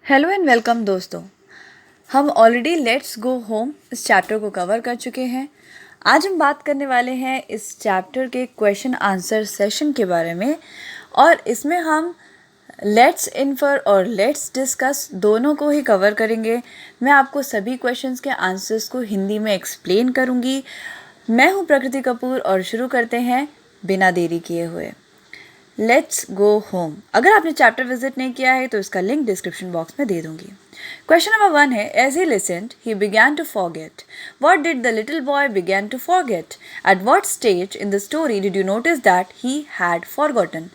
Hello and welcome दोस्तों। हम already let's go home इस चैप्टर को कवर कर चुके हैं। आज हम बात करने वाले हैं इस चैप्टर के क्वेश्चन आंसर सेशन के बारे में, और इसमें हम लेट्स इन्फर और लेट्स डिस्कस दोनों को ही कवर करेंगे। मैं आपको सभी क्वेश्चंस के आंसर्स को हिंदी में एक्सप्लेन करूँगी। मैं हूँ प्रकृति कपूर और शुरू करते हैं बिना देरी किए हुए। Let's go home. अगर आपने चैप्टर विजिट नहीं किया है तो इसका लिंक डिस्क्रिप्शन बॉक्स में दे दूंगी। क्वेश्चन नंबर 1 है, as he listened he began to forget. What did the little boy began to forget? At what stage in the story did you notice that he had forgotten?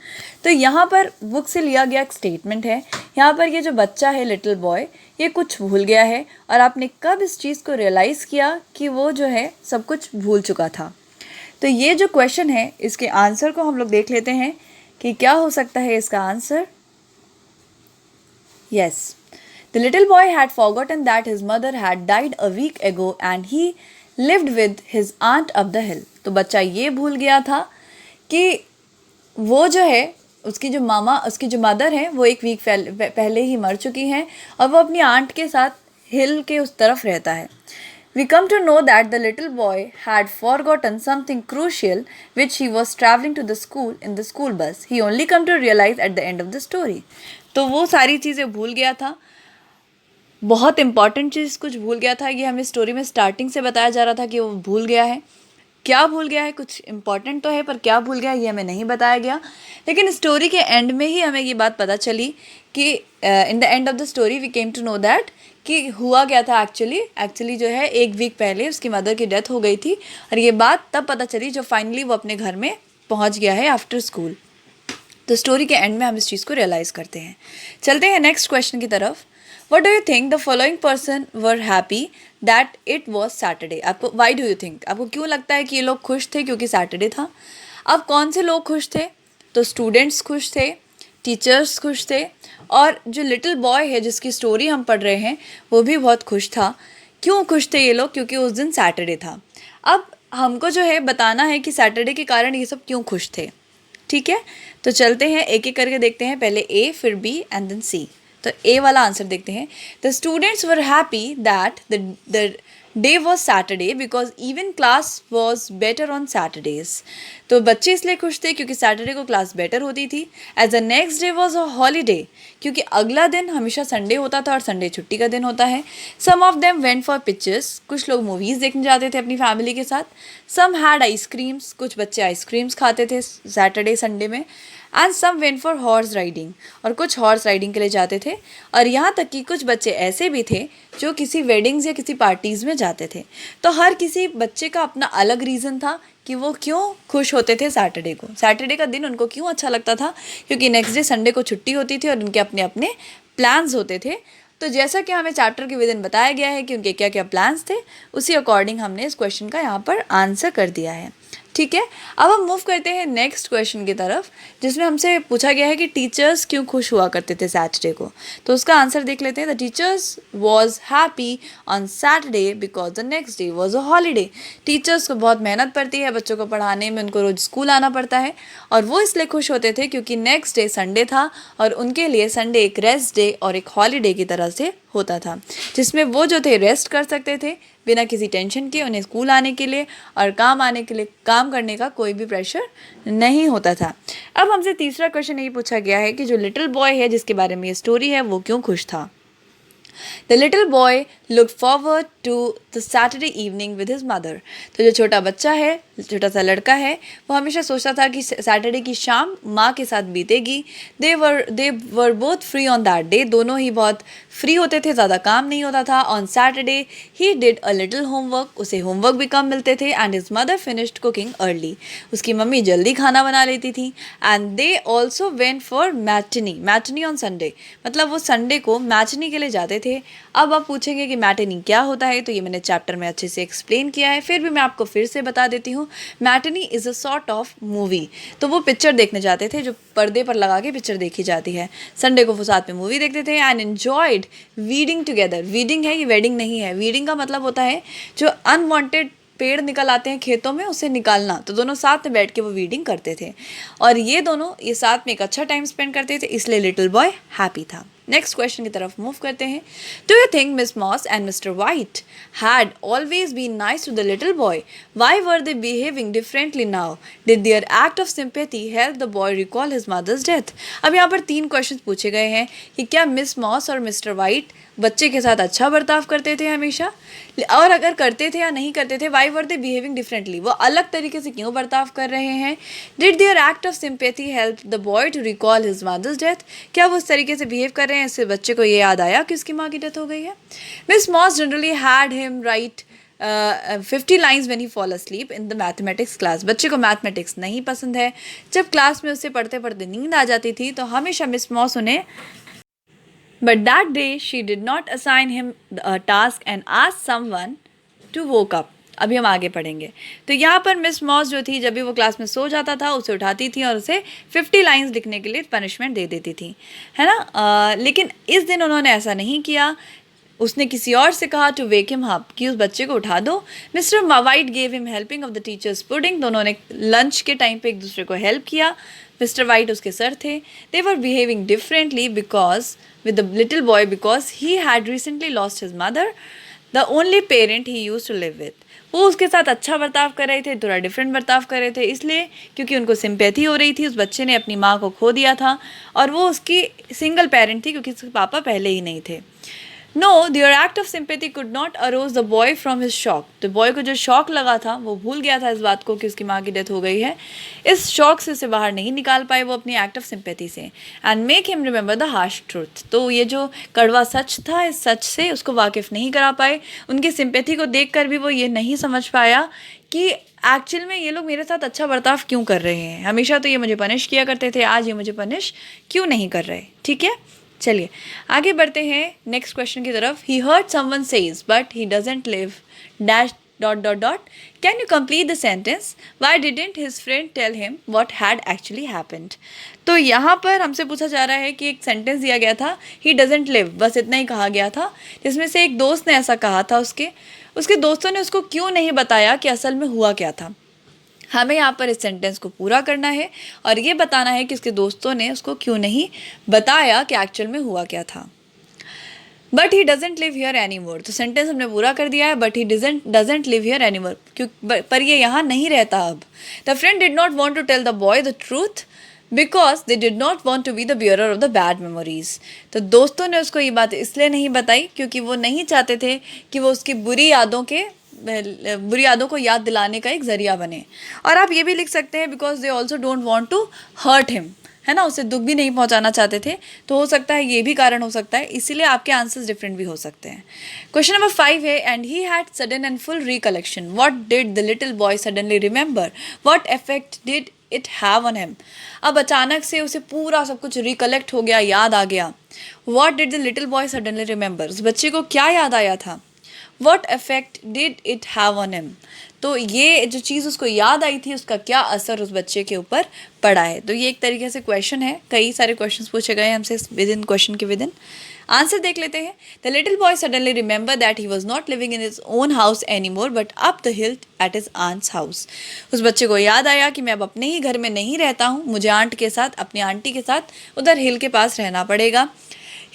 तो यहाँ पर book से लिया गया एक statement है। यहाँ पर ये जो बच्चा है लिटिल बॉय, ये कुछ भूल गया है, और आपने कब इस चीज़ को रियलाइज़ किया कि वो जो है सब कुछ भूल चुका था? तो ये जो क्वेश्चन है इसके आंसर को हम लोग देख लेते हैं कि क्या हो सकता है इसका answer. Yes, the little boy had forgotten that his mother had died a week ago and he lived with his aunt up the hill. तो बच्चा ये भूल गया था कि वो जो है उसकी जो मदर है वो एक वीक पहले ही मर चुकी हैं, और वो अपनी आंट के साथ हिल के उस तरफ रहता है। We come to know that the little boy had forgotten something crucial which he was traveling to the school in the school bus. He only come to realize at the end of the story. तो वो सारी चीज़ें भूल गया था, बहुत important चीज़ कुछ भूल गया था। ये हमें स्टोरी में स्टार्टिंग से बताया जा रहा था कि वो भूल गया है। क्या भूल गया है? कुछ इंपॉर्टेंट तो है, पर क्या भूल गया ये हमें नहीं बताया गया। लेकिन स्टोरी के एंड में ही हमें ये बात पता चली कि in the end of the story we came to know that कि हुआ क्या था। एक्चुअली जो है एक वीक पहले उसकी मदर की डेथ हो गई थी, और ये बात तब पता चली जब फाइनली वो अपने घर में पहुंच गया है आफ्टर स्कूल। तो स्टोरी के एंड में हम इस चीज़ को रियलाइज़ करते हैं। चलते हैं नेक्स्ट क्वेश्चन की तरफ। What do you think the following person were happy that it was Saturday? आपको why do you think? आपको क्यों लगता है कि ये लोग खुश थे क्योंकि सैटरडे था? अब कौन से लोग खुश थे? तो स्टूडेंट्स खुश थे, टीचर्स खुश थे, और जो लिटिल बॉय है जिसकी स्टोरी हम पढ़ रहे हैं वो भी बहुत खुश था। क्यों खुश थे ये लोग? क्योंकि उस दिन सैटरडे था। अब हमको जो है बताना है कि सैटरडे के कारण ये सब क्यों खुश थे। ठीक है, तो चलते हैं एक एक करके देखते हैं। पहले ए, फिर बी एंड देन सी। तो ए वाला आंसर देखते हैं। The students were happy that the day was Saturday because even class was better on Saturdays. तो बच्चे इसलिए खुश थे क्योंकि सैटरडे को क्लास बेटर होती थी। As the next day was a holiday, क्योंकि अगला दिन हमेशा संडे होता था और संडे छुट्टी का दिन होता है। Some of them went for pictures, कुछ लोग मूवीज़ देखने जाते थे अपनी फैमिली के साथ। सम हैड आइसक्रीम्स, कुछ बच्चे आइसक्रीम्स खाते थे सैटरडे संडे में। And some went for horse riding, और कुछ हॉर्स राइडिंग के लिए जाते थे। और यहाँ तक कि कुछ बच्चे ऐसे भी थे जो किसी वेडिंग्स या किसी पार्टीज़ में जाते थे। तो हर किसी बच्चे का अपना अलग रीज़न था कि वो क्यों खुश होते थे सैटरडे को। सैटरडे का दिन उनको क्यों अच्छा लगता था? क्योंकि नेक्स्ट डे संडे को छुट्टी होती थी और उनके अपने अपने प्लान्स होते थे। तो जैसा कि हमें चैप्टर के विदिन बताया गया है कि उनके क्या क्या प्लान्स थे, उसी अकॉर्डिंग हमने इस क्वेश्चन का यहाँ पर आंसर कर दिया है। ठीक है, अब हम मूव करते हैं नेक्स्ट क्वेश्चन की तरफ, जिसमें हमसे पूछा गया है कि टीचर्स क्यों खुश हुआ करते थे सैटरडे को। तो उसका आंसर देख लेते हैं। The teachers was happy on Saturday because the next day was a holiday. Teachers को बहुत मेहनत पड़ती है बच्चों को पढ़ाने में, उनको रोज़ स्कूल आना पड़ता है, और वो इसलिए खुश होते थे क्योंकि नेक्स्ट डे संडे था, और उनके लिए संडे एक रेस्ट डे और एक हॉलीडे की तरह से होता था, जिसमें वो जो थे रेस्ट कर सकते थे बिना किसी टेंशन के। उन्हें स्कूल आने के लिए और काम आने के लिए, काम करने का कोई भी प्रेशर नहीं होता था। अब हमसे तीसरा क्वेश्चन यही पूछा गया है कि जो लिटिल बॉय है जिसके बारे में ये स्टोरी है वो क्यों खुश था। The little boy looked forward to the Saturday evening with his mother. तो जो छोटा बच्चा है, छोटा सा लड़का है, वो हमेशा सोचता था कि सैटरडे की शाम माँ के साथ बीतेगी। They were both free on that day. दोनों ही बहुत फ्री होते थे, ज़्यादा काम नहीं होता था। On Saturday he did a little homework. उसे होमवर्क भी कम मिलते थे। And his mother finished cooking early. उसकी मम्मी जल्दी खाना बना लेती थी। And they also went for matinee on Sunday. मतलब वो संडे को मैटनी के लिए जाते थे। अब आप पूछेंगे कि मैटिनी क्या होता है, तो ये मैंने चैप्टर में अच्छे से एक्सप्लेन किया है, फिर भी मैं आपको फिर से बता देती हूँ। Matinee is a sort of movie. तो वो पिक्चर देखने जाते थे जो पर्दे पर लगा के पिक्चर देखी जाती है। संडे को वो साथ में मूवी देखते थे and enjoyed weeding together. Weeding है, ये वेडिंग नहीं है। वीडिंग का मतलब होता है जो अनवांटेड पेड़ निकल आते हैं खेतों में, उसे निकालना। तो दोनों साथ में बैठ के वो वीडिंग करते थे, और ये दोनों ये साथ में एक अच्छा टाइम स्पेंड करते थे, इसलिए लिटिल बॉय हैप्पी था। नेक्स्ट क्वेश्चन की तरफ मूव करते हैं. Do you think miss Moss and mister White had always been nice to the little boy? Why were they behaving differently now? Did their act of sympathy help the boy recall his mother's death? अब यहाँ पर 3 question पूछे गए हैं कि क्या miss moss और mister white बच्चे के साथ अच्छा बर्ताव करते थे हमेशा, और अगर करते थे या नहीं करते थे, why were they behaving differently, वो अलग तरीके से क्यों बर्ताव कर रहे हैं? Did their act of sympathy help the boy to recall his mother's death? क्या वो उस तरीके से बिहेव कर रहे हैं इससे बच्चे को ये याद आया कि उसकी माँ की डेथ हो गई है? Miss Moss generally had him write 50 lines when he fall asleep in the mathematics class. बच्चे को मैथमेटिक्स नहीं पसंद है. जब क्लास में उसे पढ़ते पढ़ते नींद आ जाती थी तो हमेशा मिस मॉस उन्हें But that day she did not assign him a task and asked someone to woke up. अभी हम आगे पढ़ेंगे. तो यहाँ पर मिस मॉस जो थी, जब भी वो क्लास में सो जाता था उसे उठाती थी और उसे 50 लाइन्स लिखने के लिए पनिशमेंट दे देती थी, है ना. लेकिन इस दिन उन्होंने ऐसा नहीं किया. उसने किसी और से कहा टू वेक हिम अप, कि उस बच्चे को उठा दो. Mister white gave him helping of the teachers pudding. तो उन्होंने लंच के टाइम पे एक दूसरे को हेल्प किया. मिस्टर वाइट उसके सर थे. They were behaving differently because with the little boy because he had recently lost his mother, the only parent he used to live with. वो उसके साथ अच्छा बर्ताव कर रहे थे, थोड़ा डिफरेंट बर्ताव कर रहे थे, इसलिए क्योंकि उनको सिंपैथी हो रही थी. उस बच्चे ने अपनी माँ को खो दिया था और वो उसकी सिंगल पेरेंट थी क्योंकि उसके पापा पहले ही नहीं थे. No, their act of sympathy could not arouse the boy from his shock. तो बॉय को जो शॉक लगा था वो भूल गया था इस बात को कि उसकी माँ की डेथ हो गई है. इस शॉक से उसे बाहर नहीं निकाल पाए वो अपनी एक्ट ऑफ सिंपैथी से. And make him remember the harsh truth. तो ये जो कड़वा सच था, इस सच से उसको वाकिफ़ नहीं करा पाए. उनकी सिंपैथी को देख कर भी वो ये नहीं समझ पाया कि एक्चुअल में ये लोग मेरे साथ अच्छा बर्ताव क्यों कर रहे हैं. हमेशा तो ये मुझे पनिश किया करते थे, आज ये मुझे पनिश क्यों नहीं कर रहे. ठीक है, चलिए आगे बढ़ते हैं नेक्स्ट क्वेश्चन की तरफ. He heard someone says but he doesn't live dash dot dot dot. Can you complete the sentence? Why didn't his friend tell him what had actually happened? तो यहाँ पर हमसे पूछा जा रहा है कि एक सेंटेंस दिया गया था, ही डजंट लिव, बस इतना ही कहा गया था, जिसमें से एक दोस्त ने ऐसा कहा था. उसके दोस्तों ने उसको क्यों नहीं बताया कि असल में हुआ क्या था. हमें यहाँ पर इस सेंटेंस को पूरा करना है और ये बताना है कि उसके दोस्तों ने उसको क्यों नहीं बताया कि एक्चुअल में हुआ क्या था. But he doesn't live here any more. तो सेंटेंस हमने पूरा कर दिया है, but he doesn't live here any more, पर ये यहाँ नहीं रहता अब. The friend did not want to tell the boy the truth because they did not want to be the bearer of the bad memories. तो दोस्तों ने उसको ये बात इसलिए नहीं बताई क्योंकि वो नहीं चाहते थे कि वो उसकी बुरी यादों को याद दिलाने का एक ज़रिया बने. और आप ये भी लिख सकते हैं because they also don't want to hurt him, है ना, उसे दुख भी नहीं पहुंचाना चाहते थे. तो हो सकता है ये भी कारण हो सकता है, इसीलिए आपके आंसर्स डिफरेंट भी हो सकते हैं. क्वेश्चन नंबर 5 है, and he had sudden and full recollection. What did the little boy suddenly remember? What effect did it have on him? अब अचानक से उसे पूरा सब कुछ रिकलेक्ट हो गया, याद आ गया. What did the little boy suddenly remember? उस बच्चे को क्या याद आया था? What effect did it have on him? तो ये जो चीज़ उसको याद आई थी उसका क्या असर उस बच्चे के ऊपर पड़ा है. तो ये एक तरीके से क्वेश्चन है, कई सारे क्वेश्चंस पूछे गए हमसे विद इन क्वेश्चन के विद इन. आंसर देख लेते हैं. The little boy suddenly remember that he was not living in his own house any more but up the hill at his aunt's house. उस बच्चे को याद आया कि मैं अब अपने ही घर में नहीं रहता हूँ, मुझे आंट के साथ, अपनी आंटी के साथ उधर हिल के पास रहना पड़ेगा.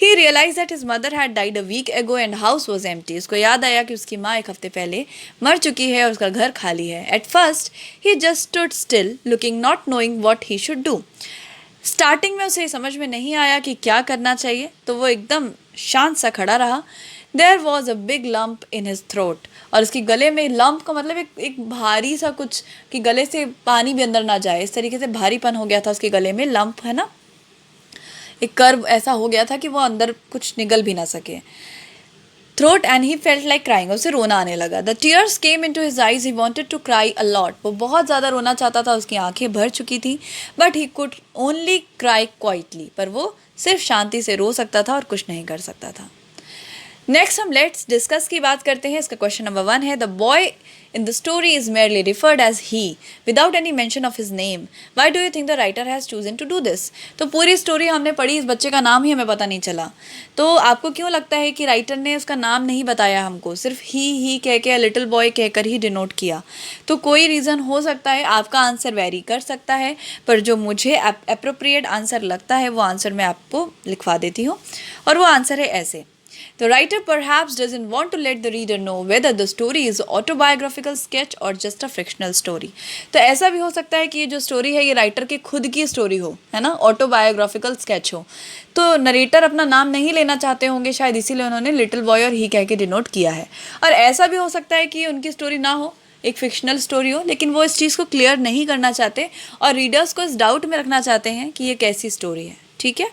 He realized that his mother had died a week ago and house was empty. उसको याद आया कि उसकी माँ 1 हफ्ते पहले मर चुकी है और उसका घर खाली है. At first, he just stood still, looking, not knowing what he should do. Starting में उसे समझ में नहीं आया कि क्या करना चाहिए, तो वो एकदम शांत सा खड़ा रहा. There was a big lump in his throat. और उसके गले में लंप का मतलब एक भारी सा कुछ, कि गले से पानी भी अंदर ना जाए, इस तरीके से भारीपन हो गया था उसके गले में. लंप है ना, एक कर्व ऐसा हो गया था कि वो अंदर कुछ निगल भी ना सके. Throat and he felt like crying. उसे रोना आने लगा. The tears came into his eyes. He wanted to cry a lot. वो बहुत ज़्यादा रोना चाहता था, उसकी आंखें भर चुकी थी. But he could only cry quietly. पर वो सिर्फ शांति से रो सकता था और कुछ नहीं कर सकता था. नेक्स्ट हम लेट्स डिस्कस की बात करते हैं. इसका क्वेश्चन नंबर 1 है, the boy in the story is merely referred as he without any mention of his name. Why do you think the writer has chosen to do this? तो पूरी story हमने पढ़ी, इस बच्चे का नाम ही हमें पता नहीं चला, तो आपको क्यों लगता है कि राइटर ने उसका नाम नहीं बताया हमको, सिर्फ ही कह के लिटिल बॉय कहकर ही डिनोट किया? तो कोई रीज़न हो सकता है, आपका आंसर वेरी कर सकता है, पर जो मुझे अप्रोप्रिएट आंसर लगता है वो आंसर मैं आपको लिखवा देती हूँ, और वो आंसर है ऐसे. The writer perhaps doesn't want to let the reader know whether the story is autobiographical sketch or just a fictional story. तो ऐसा भी हो सकता है कि ये जो स्टोरी है ये राइटर की खुद की स्टोरी हो, है ना, ऑटोबायोग्राफिकल स्केच हो, तो नरेटर अपना नाम नहीं लेना चाहते होंगे शायद, इसीलिए उन्होंने लिटिल बॉय और ही कह के डिनोट किया है. और ऐसा भी हो सकता है कि उनकी स्टोरी ना हो, एक फिक्शनल स्टोरी हो, लेकिन वो इस चीज़ को क्लियर नहीं करना चाहते और रीडर्स को इस डाउट में रखना चाहते हैं कि ये कैसी स्टोरी है. ठीक है,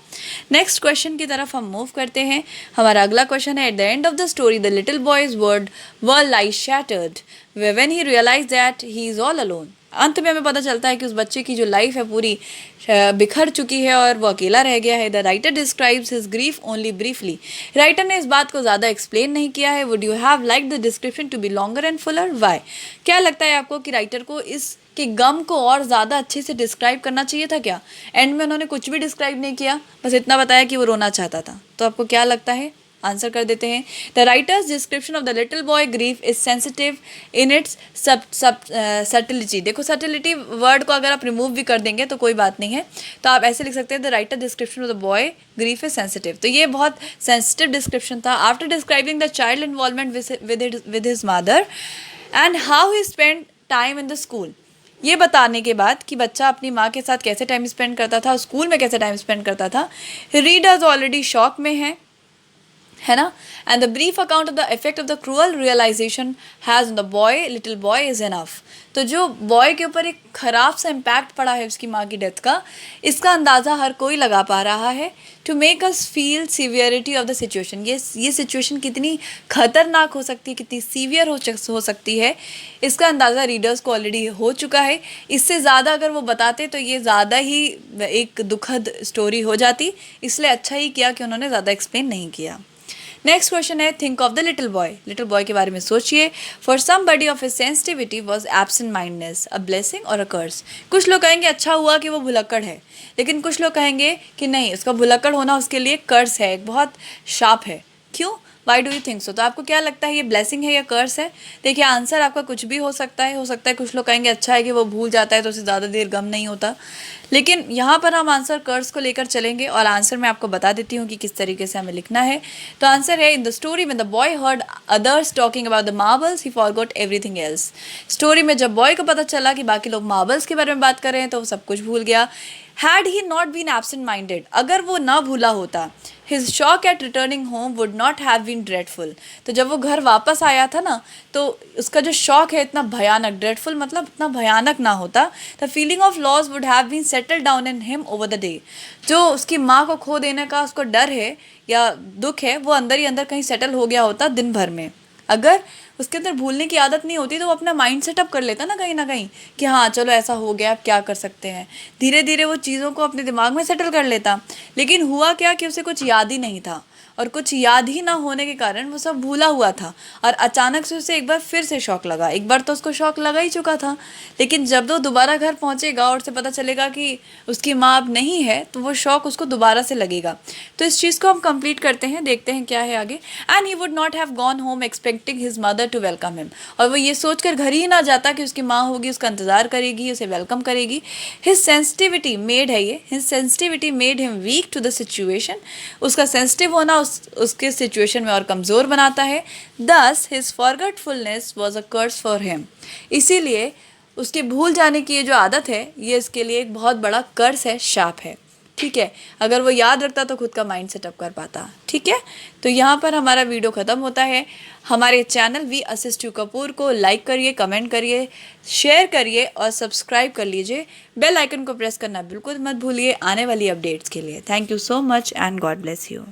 नेक्स्ट क्वेश्चन की तरफ हम मूव करते हैं. हमारा अगला क्वेश्चन है, at the end of the story the little boy's world lies shattered when he realise that he is all alone. अंत में हमें पता चलता है कि उस बच्चे की जो लाइफ है पूरी बिखर चुकी है और वो अकेला रह गया है. The writer describes his grief only briefly. Writer ने इस बात को ज़्यादा एक्सप्लेन नहीं किया है. Would you have like the description to be longer and fuller? Why? क्या लगता है आपको कि राइटर को इस कि गम को और ज़्यादा अच्छे से डिस्क्राइब करना चाहिए था क्या? एंड में उन्होंने कुछ भी डिस्क्राइब नहीं किया, बस इतना बताया कि वो रोना चाहता था. तो आपको क्या लगता है? आंसर कर देते हैं. The writer's description of the little boy grief is sensitive in its subtlety. देखो, सटिलिटी वर्ड को अगर आप रिमूव भी कर देंगे तो कोई बात नहीं है, तो आप ऐसे लिख सकते हैं the writer description of the boy grief is sensitive. तो ये बहुत सेंसिटिव डिस्क्रिप्शन था. After describing the child involvement with his mother and how he spend time in the school, ये बताने के बाद कि बच्चा अपनी माँ के साथ कैसे टाइम स्पेंड करता था, स्कूल में कैसे टाइम स्पेंड करता था, रीडर्स ऑलरेडी शॉक में है ना. And the brief account of the effect of the cruel realisation has on the boy little boy is enough. तो जो बॉय के ऊपर एक ख़राब सा इम्पैक्ट पड़ा है उसकी माँ की डेथ का, इसका अंदाज़ा हर कोई लगा पा रहा है. To make us feel severity of the situation, ये सिचुएशन कितनी खतरनाक हो सकती है, कितनी सीवियर हो सकती है, इसका अंदाज़ा रीडर्स को ऑलरेडी हो चुका है. इससे ज़्यादा अगर वो बताते तो ये ज़्यादा ही एक दुखद स्टोरी हो जाती, इसलिए अच्छा ही किया कि उन्होंने ज़्यादा एक्सप्लेन नहीं किया. नेक्स्ट क्वेश्चन है, think of the little boy के बारे में सोचिए. For somebody of his sensitivity was absent mindness a blessing और अ कर्स. कुछ लोग कहेंगे अच्छा हुआ कि वो भुलक्कड़ है, लेकिन कुछ लोग कहेंगे कि नहीं, उसका भुलक्कड़ होना उसके लिए कर्स है, एक बहुत शाप है. क्यों? Why do you think so? तो आपको क्या लगता है, ये ब्लेसिंग है या कर्स है? देखिए, आंसर आपका कुछ भी हो सकता है कुछ लोग कहेंगे अच्छा है कि वो भूल जाता है तो उसे ज़्यादा देर गम नहीं होता, लेकिन यहाँ पर हम आंसर कर्स को लेकर चलेंगे और आंसर मैं आपको बता देती हूँ कि किस तरीके से हमें लिखना है. तो आंसर है, इन the story when the boy heard others talking about the marbles he forgot everything else. Story में जब बॉय को पता चला कि बाकी लोग मार्बल्स के बारे में बात कर रहे हैं तो वो सब कुछ भूल गया. Had he not been absent minded, अगर वो ना भूला होता, his shock at returning home would not have been dreadful. तो जब वो घर वापस आया था ना, तो उसका जो शॉक है इतना भयानक, ड्रेडफुल मतलब इतना भयानक ना होता. The feeling of loss would have been settle down in him over the day. जो उसकी माँ को खो देने का उसको डर है या दुख है, वो अंदर ही अंदर कहीं सेटल हो गया होता दिन भर में. अगर उसके अंदर भूलने की आदत नहीं होती तो वो अपना माइंड सेटअप कर लेता ना कहीं कि हाँ चलो ऐसा हो गया, अब क्या कर सकते हैं. धीरे धीरे वो चीज़ों को अपने दिमाग में सेटल कर लेता. लेकिन हुआ क्या कि उसे कुछ याद ही नहीं था, और कुछ याद ही ना होने के कारण वो सब भूला हुआ था, और अचानक से उसे एक बार फिर से शौक लगा. एक बार तो उसको शौक लगा ही चुका था, लेकिन जब वो दोबारा घर पहुंचेगा और उसे पता चलेगा कि उसकी माँ अब नहीं है, तो वो शौक उसको दोबारा से लगेगा. तो इस चीज़ को हम कंप्लीट करते हैं, देखते हैं क्या है आगे. And he would not have gone home expecting his mother to welcome him. और वो ये सोचकर घर ही ना जाता कि उसकी माँ होगी, उसका इंतज़ार करेगी, उसे वेलकम करेगी. His sensitivity made him weak to the situation. उसका सेंसिटिव होना उसके सिचुएशन में और कमज़ोर बनाता है. Thus his forgetfulness was a curse for him. इसीलिए उसके भूल जाने की ये जो आदत है, ये इसके लिए एक बहुत बड़ा कर्स है, शाप है. ठीक है, अगर वो याद रखता तो खुद का माइंड सेटअप कर पाता. ठीक है, तो यहाँ पर हमारा वीडियो ख़त्म होता है. हमारे channel we assist you Kapoor को लाइक करिए, कमेंट करिए, शेयर करिए और सब्सक्राइब कर लीजिए. बेल आइकन को प्रेस करना बिल्कुल मत भूलिए आने वाली अपडेट्स के लिए. Thank you so much and God bless you.